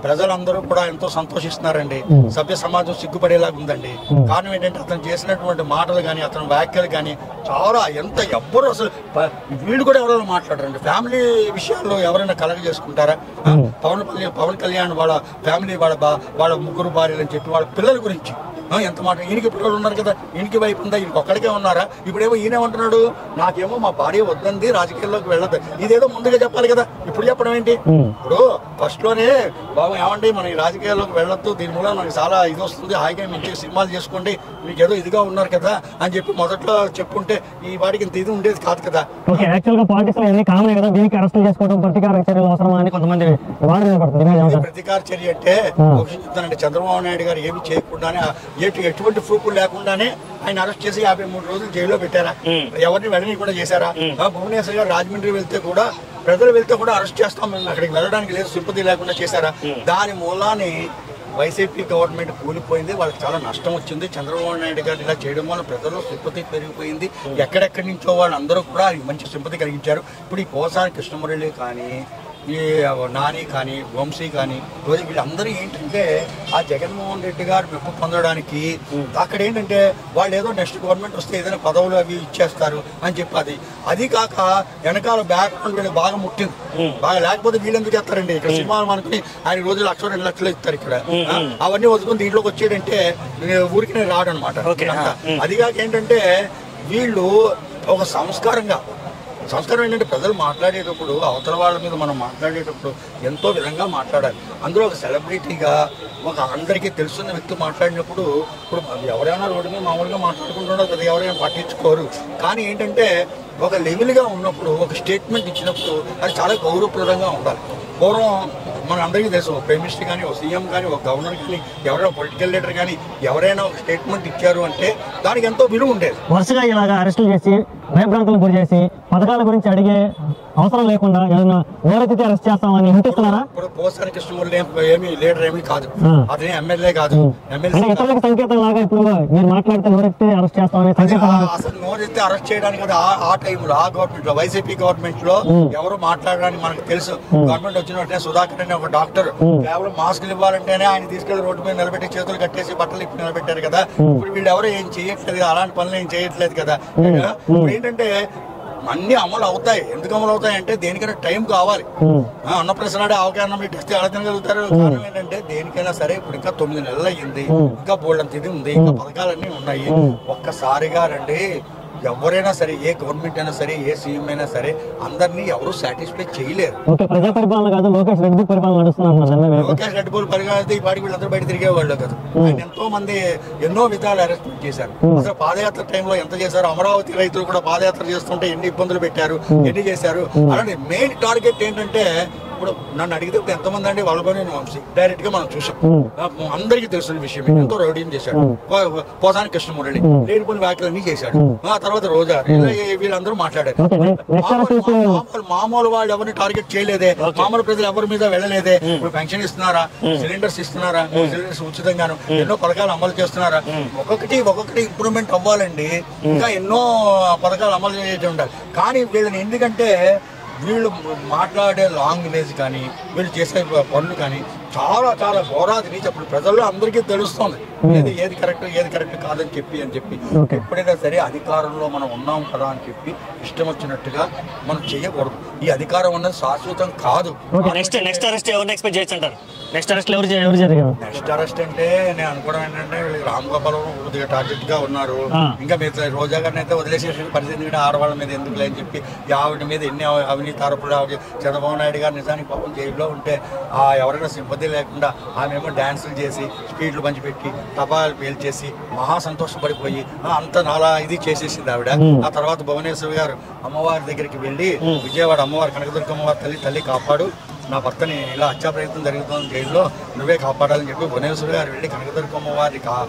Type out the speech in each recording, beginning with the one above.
ప్రజలందరూ కూడా ఎంతో సంతోషిస్తున్నారండి. సభ్య సమాజం సిగ్గుపడేలాగా ఉందండి. కారణం ఏంటంటే అతను చేసినటువంటి మాటలు కానీ అతని వ్యాఖ్యలు కానీ చాలా ఎవ్వరు అసలు వీళ్ళు కూడా ఎవరైనా మాట్లాడరండి. ఫ్యామిలీ విషయాల్లో ఎవరైనా కలగ చేసుకుంటారా? పవన్ కళ్యాణ్ వాళ్ళ ఫ్యామిలీ వాళ్ళ ముగ్గురు భార్యలు అని చెప్పి వాళ్ళ పిల్లల గురించి ఎంత మాట. ఈయనకి పిల్లలు ఉన్నారు కదా, ఈయనకి వైపు ఉందా? ఈయనకి ఒక్కడికే ఉన్నారా? ఇప్పుడేమో ఈయనేమంటున్నాడు, నాకేమో మా భార్య వద్దంది, రాజకీయాల్లోకి వెళ్ళదు. ఇదేదో ముందుగా చెప్పాలి కదా, ఇప్పుడు చెప్పడం ఏంటి? ఇప్పుడు ఫస్ట్ లోనే బాబు ఏమండి మనం ఈ రాజకీయాల్లోకి వెళ్ళొద్దు, దీని మూలం మనకి చాలా ఇది వస్తుంది, హాయిగా మంచి సినిమాలు చేసుకోండి, మీకు ఏదో ఇదిగా ఉన్నారు కదా అని చెప్పి మొదట్లో చెప్పుంటే ఈ వాడికి ఇంత ఇది ఉండేది కాదు కదా. ప్రతీకార చర్య అంటే చెప్తానండి, చంద్రబాబు నాయుడు గారు ఏమి చేయకుండానే ఎటువంటి ప్రూఫ్లు లేకుండానే ఆయన అరెస్ట్ చేసి 53 రోజులు జైల్లో పెట్టారా? ఎవరిని వెళ్ళనీయకుండా చేశారా? భువనేశ్వర్ గారు రాజమండ్రి వెళ్తే కూడా ప్రజలు వెళ్తే కూడా అరెస్ట్ చేస్తాం, మేము అక్కడికి వెళ్ళడానికి లేదు, సింపతి లేకుండా చేశారా? దాని మూలాన్ని వైసీపీ గవర్నమెంట్ కూలిపోయింది, వాళ్ళకి చాలా నష్టం వచ్చింది. చంద్రబాబు నాయుడు గారు ఇలా చేయడం వల్ల ప్రజల్లో సింపతి పెరిగిపోయింది. ఎక్కడెక్కడి నుంచో వాళ్ళందరూ కూడా మంచి సింపతి కలిగించారు. ఇప్పుడు ఈ పోసాని కృష్ణమురళి కానీ ఈ నాని కానీ వంశీ కానీ రోజు వీళ్ళందరూ ఏంటంటే ఆ జగన్మోహన్ రెడ్డి గారు మెప్పు పొందడానికి అక్కడ ఏంటంటే వాళ్ళు ఏదో నెక్స్ట్ గవర్నమెంట్ వస్తే ఏదైనా పదవులు అవి ఇచ్చేస్తారు అని చెప్పి అది కాక వెనకాల బ్యాక్గ్రౌండ్ వీళ్ళు బాగా ముట్టింది బాగా. లేకపోతే వీళ్ళు ఎందుకు చేస్తారండి? ఇక్కడ సినిమాలు మనకి ఆయన రోజు 1,00,000 2 లక్షలు ఇస్తారు ఇక్కడ. అవన్నీ వదులుకొని దీంట్లోకి వచ్చేటంటే ఊరికి రాడు అనమాట. అది కాక ఏంటంటే వీళ్ళు ఒక సంస్కారం ఏంటంటే ప్రజలు మాట్లాడేటప్పుడు అవతల వాళ్ళ మీద మనం మాట్లాడేటప్పుడు ఎంతో విధంగా మాట్లాడాలి. అందులో ఒక సెలబ్రిటీగా ఒక అందరికీ తెలుసున్న వ్యక్తి మాట్లాడినప్పుడు ఇప్పుడు ఎవరైనా రోడ్డు మీద మామూలుగా మాట్లాడుకుంటున్నారు కదా, ఎవరైనా పట్టించుకోరు. కానీ ఏంటంటే ఒక లెవెల్గా ఉన్నప్పుడు ఒక స్టేట్మెంట్ ఇచ్చినప్పుడు అది చాలా గౌరవప్రదంగా ఉండాలి. పూర్వం మన అందరికీ తెలుసు, ఒక ప్రైమ్ మినిస్టర్ కానీ ఒక సీఎం కానీ ఒక గవర్నర్ కానీ ఎవరైనా పొలిటికల్ లీడర్ కానీ ఎవరైనా ఒక స్టేట్మెంట్ ఇచ్చారు అంటే దానికి ఎంతో విలువ ఉండేది. వరుసగా ఇలాగా అరెస్టులు చేసి భయభ్రాంతులకు గురి చేసి పథకాల గురించి అడిగే అవసరం లేకుండా ఏదైనా ఓరెత్తితే అరెస్ట్ చేస్తామని హింటిస్తున్నారా? ఇప్పుడు పోసాని కృష్ణమురళి ఏమి లీడర్ ఏమీ కాదు, అతనే ఎమ్మెల్యే కాదు. ఇతరులకు సంకేతం లాగా ఇప్పుడు మీరు మాట్లాడితే నోరెత్తే అరెస్ట్ చేస్తామని అసలు నోరెత్తే అరెస్ట్ చేయడానికి కదా ఆ టైంలో ఆ గవర్నమెంట్ లో వైసీపీ గవర్నమెంట్ లో ఎవరు మాట్లాడడానికి మనకు తెలుసు. గవర్నమెంట్ వచ్చిన వెంటనే సుధాకర్ అనే ఒక డాక్టర్ కేవలం మాస్కులు ఇవ్వాలంటేనే ఆయన తీసుకెళ్లి రోడ్డు మీద నిలబెట్టి చేతులు కట్టేసి బట్టలు ఇప్పి నిలబెట్టారు కదా. ఇప్పుడు వీళ్ళు ఎవరు ఏం చేయట్లేదు, అలాంటి పనులు ఏం చేయట్లేదు కదా. ఇప్పుడు ఏంటంటే అన్ని అమలు అవుతాయి. ఎందుకు అమలు అవుతాయి అంటే దేనికైనా టైం కావాలి. అన్నప్రసన్న నాడే అవగాహన పెట్టిస్తే ఎలా తినగలుగుతారు? కారణం ఏంటంటే దేనికైనా సరే ఇప్పుడు ఇంకా 9 నెలలు అయ్యింది, ఇంకా బోల్డంత ఇది ఉంది, ఇంకా పథకాలన్నీ ఉన్నాయి. ఒక్కసారిగా రండి, ఎవరైనా సరే ఏ గవర్నమెంట్ అయినా సరే ఏ సీఎం అయినా సరే అందరినీ ఎవరు సాటిస్ఫై చేయలేరు. ప్రజా పరిపాలన కాదు, లోకేష్ రెడ్డి పరిపాలన లోకేష్ రెడ్డి పరిపాలన ఈ పాటికి వీళ్ళందరూ బయట తిరిగేవాళ్ళు కదా. ఆయన ఎంతో మంది ఎన్నో విధాలు అరెస్ట్మెంట్ చేశారు. అసలు పాదయాత్ర టైంలో ఎంత చేశారు? అమరావతి రైతులు కూడా పాదయాత్ర చేస్తుంటే ఎన్ని ఇబ్బందులు పెట్టారు, ఎన్ని చేశారు. అలాంటి మెయిన్ టార్గెట్ ఏంటంటే ఇప్పుడు నన్ను అడిగితే ఇప్పుడు ఎంతమంది అండి వల్లభనేని వంశీ డైరెక్ట్ గా మనం చూసాం, అందరికీ తెలిసిన విషయం. ఎంతో రౌడీం చేశాడు. పోసాని కృష్ణమురళి లేనిపోయిన వ్యాఖ్యలన్నీ చేశాడు. ఆ తర్వాత రోజా వీళ్ళందరూ మాట్లాడారు. మామూలు వాళ్ళు ఎవరిని టార్గెట్ చేయలేదే, మామూలు ప్రజలు ఎవరి మీద వెళ్ళలేదే. ఇప్పుడు పెన్షన్ ఇస్తున్నారా, సిలిండర్స్ ఇస్తున్నారా, సిలిండర్స్ ఉచితంగాను ఎన్నో పథకాలు అమలు చేస్తున్నారా? ఒక్కొక్కటి ఇంప్రూవ్మెంట్ అవ్వాలండి. ఇంకా ఎన్నో పథకాలు అమలు చేసి ఉండాలి. కానీ వీళ్ళని ఎందుకంటే వీళ్ళు మాట్లాడే లాంగ్వేజ్ కానీ వీళ్ళు చేసే పనులు కానీ చాలా చాలా ఘోరాది రీచ్. అప్పుడు ప్రజల్లో అందరికీ తెలుస్తుంది ఏది కరెక్ట్ కాదని చెప్పి ఎప్పుడైనా సరే అధికారంలో మనం ఉన్నాం కదా అని చెప్పి ఇష్టం వచ్చినట్టుగా మనం చేయకూడదు. ఈ అధికారం అన్నది శాశ్వతం కాదు. నెక్స్ట్ అరెస్ట్ ఎవరిని ఎక్స్పెక్ట్ చేయొచ్చు? నెక్స్ట్ అరెస్ట్ అంటే నేను అనుకోవడం ఏంటంటే రామ్ గోపాల్ కొద్దిగా టార్గెట్ గా ఉన్నారు. ఇంకా మీరు రోజా గారిని అయితే వదిలేసేసిన పరిస్థితి కూడా ఆడవాళ్ళ మీద ఎందుకు లేని చెప్పి ఆవిడ మీద ఎన్ని అవినీతి ఆరోపణలు. చంద్రబాబు నాయుడు గారు నిజానికి పాపం జైల్లో ఉంటే ఎవరైనా సింపతి లేకుండా ఆమెమో డాన్సులు చేసి స్పీడ్లు పంచిపెట్టి తపాలు పేల్చేసి మహా సంతోషపడిపోయి అంత నాలా ఇది చేసేసింది ఆవిడ. ఆ తర్వాత భువనేశ్వర్ గారు అమ్మవారి దగ్గరికి వెళ్ళి విజయవాడ అమ్మవారి కనకదుర్గ అమ్మవారి తల్లి కాపాడు, నా భర్తని ఇలా హత్యా ప్రయత్నం జరుగుతుంది జైల్లో, నువ్వే కాపాడాలని చెప్పి భువనేశ్వర్ గారు వెళ్ళి కనకదుర్గమ్మ వారిని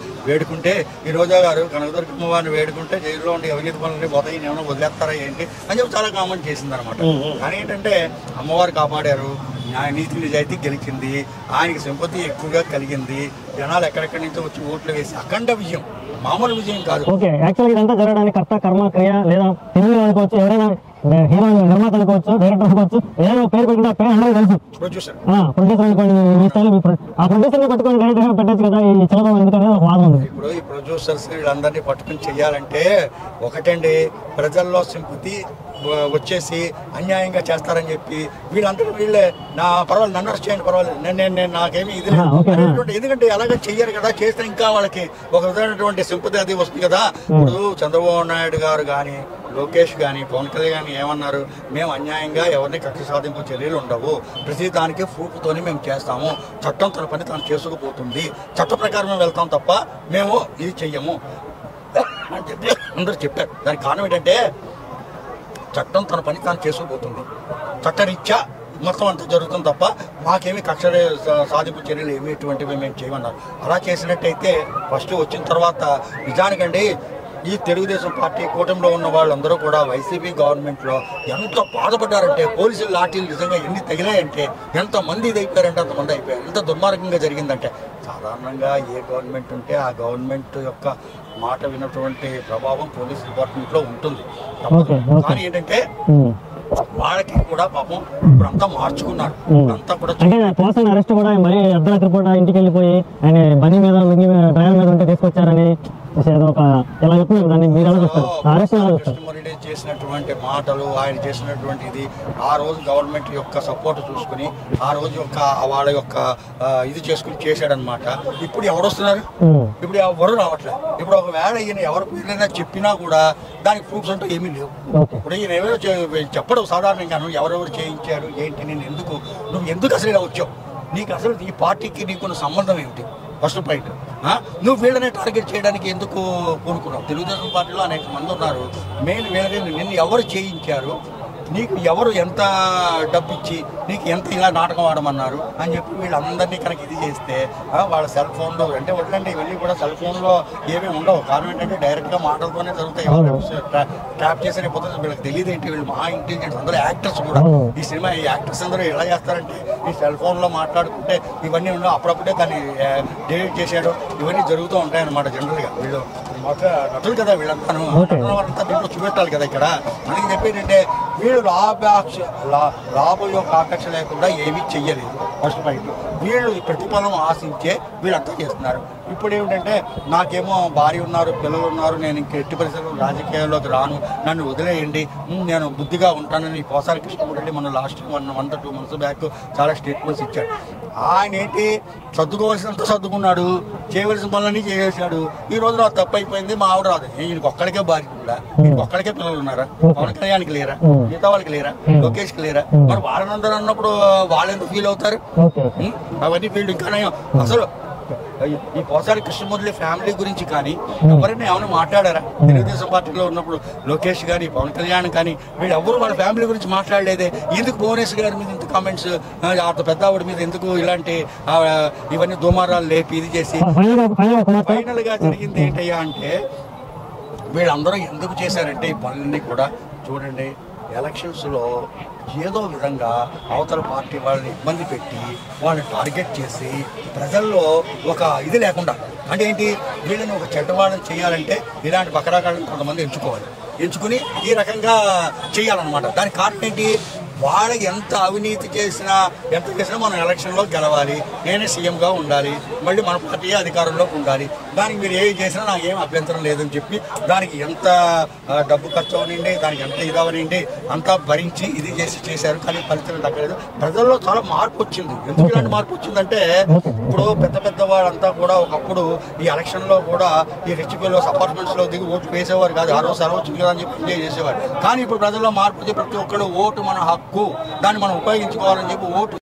వేడుకుంటే, ఈ రోజా గారు కనకదుర్గమ్మ వారిని వేడుకుంటే జైల్లో ఉండి అవినీతి పనులని పోతాయి, ఏమైనా వదిలేస్తారా ఏంటి అని చెప్పి చాలా కామెంట్ చేసింది అనమాట. కానీ ఏంటంటే అమ్మవారు కాపాడారు, నీతి నిజాయితీ గెలిచింది, ఆయనకి సింపతి ఎక్కువగా కలిగింది, జనాలు ఎక్కడెక్కడి నుంచో వచ్చి ఓట్లు వేసి అఖండ విజయం, మామూలు విజయం కాదు. ఓకే, యాక్చువల్గా ఇదంతా జరగడానికి కర్త కర్మ క్రియ లేదా తెలుగు అనుకోవచ్చు, ఎవరైనా హీరో నిర్మాత అనుకోవచ్చు, డైరెక్టర్ అనుకోవచ్చు, ఏదైనా పేరు పెట్టిన పేరు అందరికీ తెలుసు. ప్రొడ్యూసర్ అనుకోండి, ఈ స్టైల్ ఆ ప్రొడ్యూసర్ని పట్టుకొని డైరెక్ట్గా పెట్టచ్చు కదా, ఈ చిలకం ఎందుకనే ఒక వాదం ఉంది. ఇప్పుడు ఈ ప్రొడ్యూసర్స్ వీళ్ళందరినీ పట్టుకుని చెయ్యాలంటే ఒకటండి, ప్రజల్లో సింపతి వచ్చేసి అన్యాయంగా చేస్తారని చెప్పి వీళ్ళందరూ వీళ్ళే నా పర్వాలేదు, నన్ను అరెస్ట్ చేయండి పర్వాలేదు, నేను నాకేమి ఇది ఎందుకంటే అలాగే చెయ్యరు కదా, చేస్తే ఇంకా వాళ్ళకి ఒక విధమైనటువంటి సింపతి అది వస్తుంది కదా. ఇప్పుడు చంద్రబాబు నాయుడు గారు కానీ లోకేష్ కానీ పవన్ కళ్యాణ్ కానీ ఏమన్నారు, మేము అన్యాయంగా ఎవరిని కక్ష సాధింపు చర్యలు ఉండవు, ప్రతి దానికి ప్రూఫ్తోనే మేము చేస్తాము, చట్టం తన పని తను చేసుకుపోతుంది, చట్ట ప్రకారం వెళ్తాం తప్ప మేము ఇది చెయ్యము అని చెప్పి అందరూ చెప్పారు. దానికి కారణం ఏంటంటే చట్టం తన పని తాను చేసుకుపోతుంది, చట్టరీత్యా మొత్తం అంతా జరుగుతుంది తప్ప మాకేమి కక్ష సాధింపు చర్యలు ఏమి ఎటువంటివి మేము చేయమన్నారు. అలా చేసినట్టయితే ఫస్ట్ వచ్చిన తర్వాత నిజానికండి ఈ తెలుగుదేశం పార్టీ కూటమిలో ఉన్న వాళ్ళందరూ కూడా వైసీపీ గవర్నమెంట్లో ఎంత బాధపడ్డారంటే, పోలీసులు లాఠీలు నిజంగా ఎన్ని తగిలాయంటే, ఎంతమంది ఇది అయిపోయారంటే అంతమంది అయిపోయారు, ఎంత దుర్మార్గంగా జరిగిందంటే. సాధారణంగా ఏ గవర్నమెంట్ ఉంటే ఆ గవర్నమెంట్ యొక్క మాట విన్నటువంటి ప్రభావం పోలీస్ డిపార్ట్మెంట్లో ఉంటుంది. కానీ ఏంటంటే వాళ్ళకి కూడా పాపం ఇప్పుడంతా మార్చుకున్నారు, అంతా కూడా అరెస్ట్ కూడా మరి అర్ధరాత్రి పూట ఇంటికి వెళ్ళిపోయి ఆయన బండి మీద డ్రైవర్ మీద ఉంటే తీసుకొచ్చారని కృష్ణమురళి చేసినటువంటి మాటలు, ఆయన చేసినటువంటి ఇది ఆ రోజు గవర్నమెంట్ యొక్క సపోర్ట్ చూసుకుని ఆ రోజు యొక్క వాళ్ళ యొక్క ఇది చేసుకుని చేశాడనమాట. ఇప్పుడు ఎవరు వస్తున్నారు, ఇప్పుడు ఎవరు రావట్లేదు. ఇప్పుడు ఒకవేళ ఈయన ఎవరి పేరైనా చెప్పినా కూడా దానికి ప్రూఫ్స్ అంటూ ఏమీ లేవు. ఇప్పుడు ఈయన ఎవరో చెప్పడం సాధారణంగాను ఎవరెవరు చేయించారు ఏంటి, నువ్వు ఎందుకు అసలు ఇలా వచ్చావు, నీకు అసలు ఈ పార్టీకి నీకున్న సంబంధం ఏమిటి, ఫస్ట్ పాయింట్. నువ్వు వీళ్ళనే టార్గెట్ చేయడానికి ఎందుకు కోరుకున్నావు? తెలుగుదేశం పార్టీలో అనేక మంది ఉన్నారు, మెయిన్ వీళ్ళని నిన్ను ఎవరు చేయించారు, నీకు ఎవరు ఎంత డబ్బు ఇచ్చి నీకు ఎంత ఇలా నాటకం ఆడమన్నారు అని చెప్పి వీళ్ళందరినీ కనుక ఇది చేస్తే వాళ్ళ సెల్ ఫోన్లో అంటే వడ్లంటే ఇవన్నీ కూడా సెల్ ఫోన్లో ఏమీ ఉండవు. కారణం ఏంటంటే డైరెక్ట్గా మాటలతోనే జరుగుతాయి. ట్రాప్ చేసే పోతుంది, వీళ్ళకి తెలియదు ఏంటి, వీళ్ళు మహా ఇంటెలిజెంట్స్ అందరూ యాక్టర్స్ కూడా. ఈ సినిమా ఈ యాక్టర్స్ అందరూ ఎలా చేస్తారంటే ఈ సెల్ ఫోన్లో మాట్లాడుకుంటే ఇవన్నీ ఉండవు, అప్పుడప్పుడే దాన్ని డిలీట్ చేసేయడం ఇవన్నీ జరుగుతూ ఉంటాయి అన్నమాట. జనరల్గా వీళ్ళు నటులు కదా, వీళ్ళంతాను వాళ్ళంతా దీంట్లో చూపెట్టాలి కదా. ఇక్కడ మనకి చెప్పేటంటే వీళ్ళు లాభం యొక్క ఆకర్షణ లేకుండా ఏమీ చెయ్యలేదు. ఫస్ట్ పాయింట్, వీళ్ళు ప్రతిఫలం ఆశించే వీళ్ళంతా చేస్తున్నారు. ఇప్పుడు ఏమిటంటే నాకేమో భార్య ఉన్నారు, పిల్లలు ఉన్నారు, నేను ఇంక ఎట్టి పరిస్థితుల్లో రాజకీయాల్లోకి రాను, నన్ను వదిలేయండి, నేను బుద్ధిగా ఉంటానని పోసారి కృష్ణమురళి మన లాస్ట్ 1-2 months బ్యాక్ చాలా స్టేట్మెంట్స్ ఇచ్చాడు. ఆయన ఏంటి సర్దుకోవాల్సినంత సర్దుకున్నాడు, చేయవలసిన పనులన్నీ చేసేసాడు. ఈ రోజు నాకు తప్పు అయిపోయింది, మా ఆవిడ రాదు, ఈయనకి ఒక్కడికే భార్య ఉందా, ఈయనకి ఒక్కడికే పిల్లలు ఉన్నారా, పవన్ కళ్యాణ్కి లేరా, మిగతా వాళ్ళకి లేరా, లోకేష్కి లేరా? మరి వాళ్ళందరూ అన్నప్పుడు వాళ్ళు ఎందుకు ఫీల్ అవుతారు? అవన్నీ ఫీల్డ్ ఇంకా అసలు ఈ పోసారి కృష్ణమురళి ఫ్యామిలీ గురించి కానీ ఎవరైనా ఏమైనా మాట్లాడారా? తెలుగుదేశం పార్టీలో ఉన్నప్పుడు లోకేష్ కానీ పవన్ కళ్యాణ్ కానీ వీళ్ళు ఎవరు వాళ్ళ ఫ్యామిలీ గురించి మాట్లాడలేదే. ఎందుకు భువనేశ్వర్ గారి మీద ఇంత కామెంట్స్, అంత పెద్ద ఆవిడ మీద ఎందుకు ఇలాంటి ఇవన్నీ దుమారాలు లేపి ఇది చేసి ఫైనల్ గా జరిగింది ఏంటయ్యా అంటే, వీళ్ళందరూ ఎందుకు చేశారంటే ఈ పనులన్నీ కూడా చూడండి, ఎలక్షన్స్లో ఏదో విధంగా అవతల పార్టీ వాళ్ళని ఇబ్బంది పెట్టి వాళ్ళని టార్గెట్ చేసి ప్రజల్లో ఒక ఇది లేకుండా, అంటే ఏంటి, వీళ్ళని ఒక చెడ్డవాళ్ళని చేయాలంటే ఇలాంటి బకరాకాళ్ళని కొంతమంది ఎంచుకుని ఈ రకంగా చేయాలన్నమాట. దానికి కారణం ఏంటి, వాళ్ళకి ఎంత అవినీతి చేసినా మనం ఎలక్షన్లో గెలవాలి, నేనే సీఎంగా ఉండాలి, మళ్ళీ మన పార్టీ అధికారంలోకి ఉండాలి, దానికి మీరు ఏమి చేసినా నాకు ఏం అభ్యంతరం లేదని చెప్పి దానికి ఎంత డబ్బు ఖర్చు అవనండి, దానికి ఎంత ఇదవనండి అంతా భరించి ఇది చేశారు. కానీ ఫలితం దక్కలేదు. ప్రజల్లో చాలా మార్పు వచ్చింది. ఎందుకు ఇలాంటి మార్పు వచ్చిందంటే, ఇప్పుడు పెద్ద వాళ్ళంతా కూడా ఒకప్పుడు ఈ ఎలక్షన్లో కూడా ఈ రిచ్ పిల్లర్స్ అపార్ట్మెంట్స్లో దిగి ఓట్లు వేసేవారు కాదు, ఆ రోజు సెలవు వచ్చింది కదా అని చెప్పి ఎంజాయ్ చేసేవారు. కానీ ఇప్పుడు ప్రజల్లో మార్పు వచ్చి ప్రతి ఒక్కరు ఓటు మన హక్కు, దాన్ని మనం ఉపయోగించుకోవాలని చెప్పి ఓటు